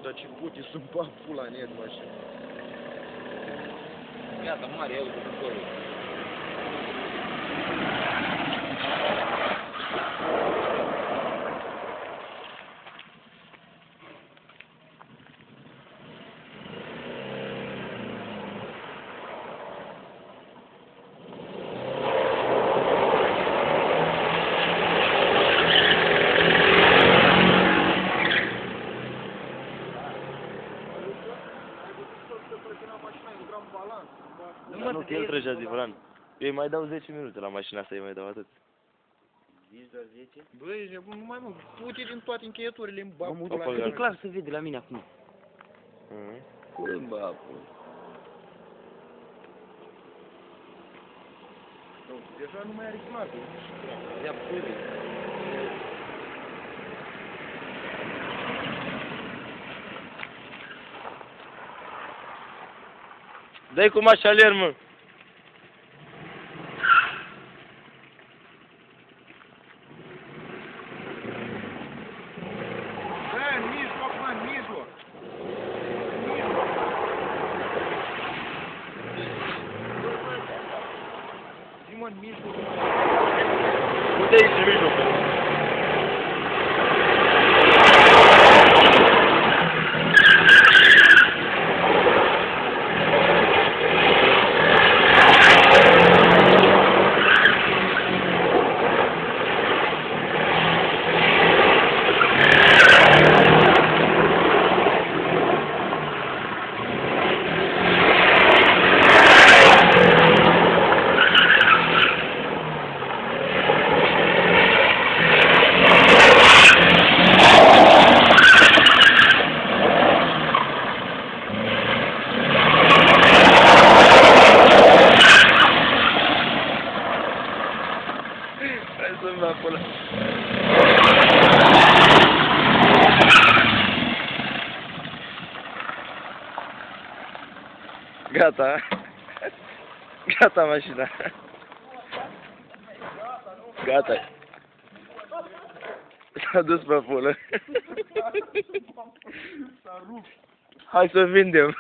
dar ce pute sunt pe pula net, mașină. Iată, mare, eu cu acolo. Nu te el trăgea de volan. Eu îi mai dau 10 minute la mașina asta, îi mai dau atât. Zici doar 10? Băi, nu mai mă, pute din toate încheieturile în bag. Mă duc pe E gard. clar se vede la mine acum. Pui în bapă. Deja nu mai are clape. Ia pui. Dă-i cu mașalier, mă! Bă, în mijloc, mă, în mijloc. Zi, mă, în mijloc. Uite aici, în mijloc. Hai să-mi va pula. Gata. Gata mașina. Gata. S-a dus pe pulă. S-a rupt. Hai să vindem.